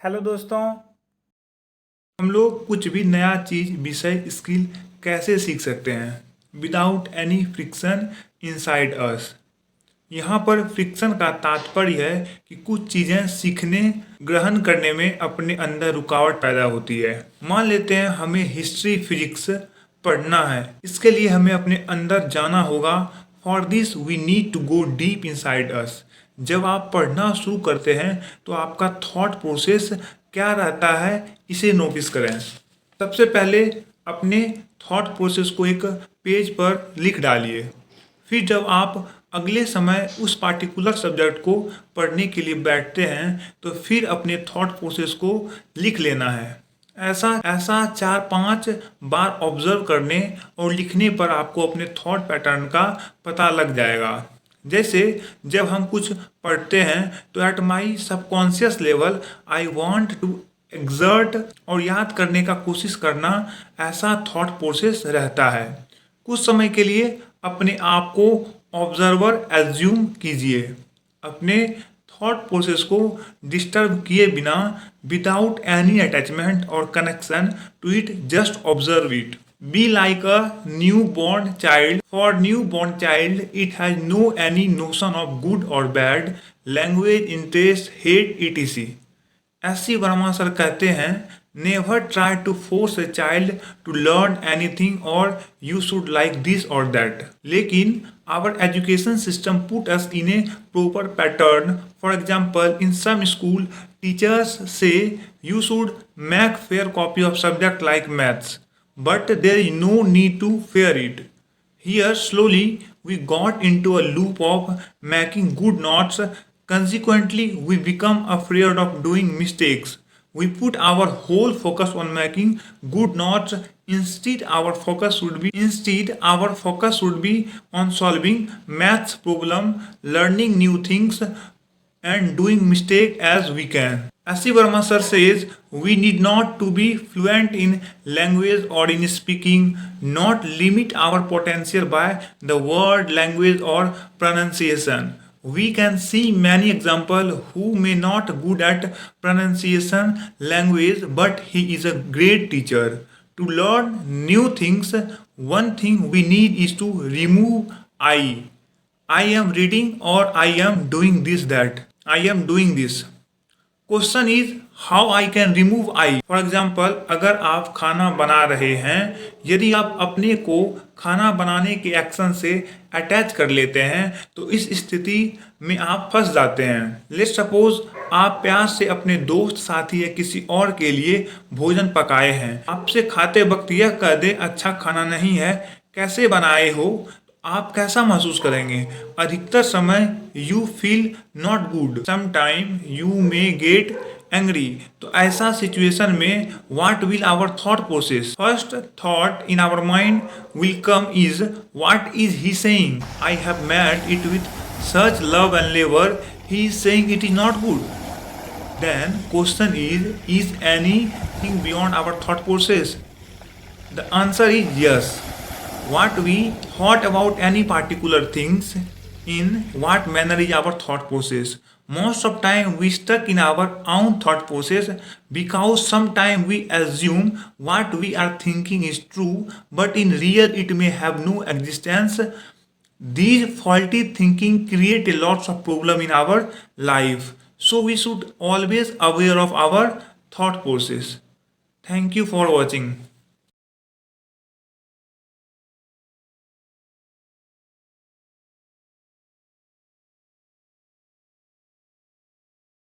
Hello दोस्तों। हम लोग कुछ भी नया चीज विषय स्किल कैसे सीख सकते हैं without any friction inside us. यहाँ पर फ्रिक्शन का तात्पर्य है कि कुछ चीज़ें सीखने ग्रहण करने में अपने अंदर रुकावट पैदा होती है। मान लेते हैं हमें हिस्ट्री फिजिक्स पढ़ना है, इसके लिए हमें अपने अंदर जाना होगा। For this we need to go deep inside us. जब आप पढ़ना शुरू करते हैं तो आपका थॉट प्रोसेस क्या रहता है, इसे नोटिस करें। सबसे पहले अपने थॉट प्रोसेस को एक पेज पर लिख डालिए। फिर जब आप अगले समय उस पार्टिकुलर सब्जेक्ट को पढ़ने के लिए बैठते हैं तो फिर अपने थॉट प्रोसेस को लिख लेना है। ऐसा ऐसा 4-5 बार ऑब्जर्व करने और लिखने पर आपको अपने थॉट पैटर्न का पता लग जाएगा। जैसे जब हम कुछ पढ़ते हैं तो at my subconscious level I want to exert और याद करने का कोशिश करना, ऐसा थॉट प्रोसेस रहता है। कुछ समय के लिए अपने आप को ऑब्जर्वर एज्यूम कीजिए। अपने थॉट प्रोसेस को डिस्टर्ब किए बिना, विदाउट एनी अटैचमेंट और connection to it, just observe it. Be like a new born child. For new born child it has no any notion of good और bad, language, interest, hate, etc। ऐसी Verma sir कहते हैं, never try to force a child to learn anything और you should like this और that. लेकिन our education system put us in a proper pattern. For example, in some school teachers से you should make fair copy of subject like maths, but there is no need to fear it. Here, slowly, we got into a loop of making good notes. Consequently, we become afraid of doing mistakes. We put our whole focus on making good notes. Instead, our focus should be on solving maths problem, learning new things, and doing mistake as we can. Asi Verma sir says we need not to be fluent in language or in speaking, not limit our potential by the word, language or pronunciation. We can see many examples who may not good at pronunciation, language, but he is a great teacher. To learn new things, one thing we need is to remove I. I am reading or I am doing this, that. I am doing this. Question is how I can remove I. For example, अगर आप खाना बना रहे हैं, यदि आप अपने को खाना बनाने के एक्शन से अटैच कर लेते हैं तो इस स्थिति में आप फंस जाते हैं। लेट्स सपोज आप प्यार से अपने दोस्त, साथी या किसी और के लिए भोजन पकाए हैं। आपसे खाते वक्त यह कह दे अच्छा खाना नहीं है, कैसे बनाए हो, आप कैसा महसूस करेंगे? अधिकतर समय you feel not good, sometime you may get angry. तो ऐसा सिचुएशन में what will our thought process? First thought in our mind will come is what is he saying? I have made it with such love and labour, he is saying it is not good. Then question is anything beyond our thought process? The answer is yes. What we thought about any particular things, in what manner is our thought process. Most of time we stuck in our own thought process because sometimes we assume what we are thinking is true, but in real it may have no existence. These faulty thinking create a lots of problem in our life, so we should always aware of our thought process. Thank you for watching.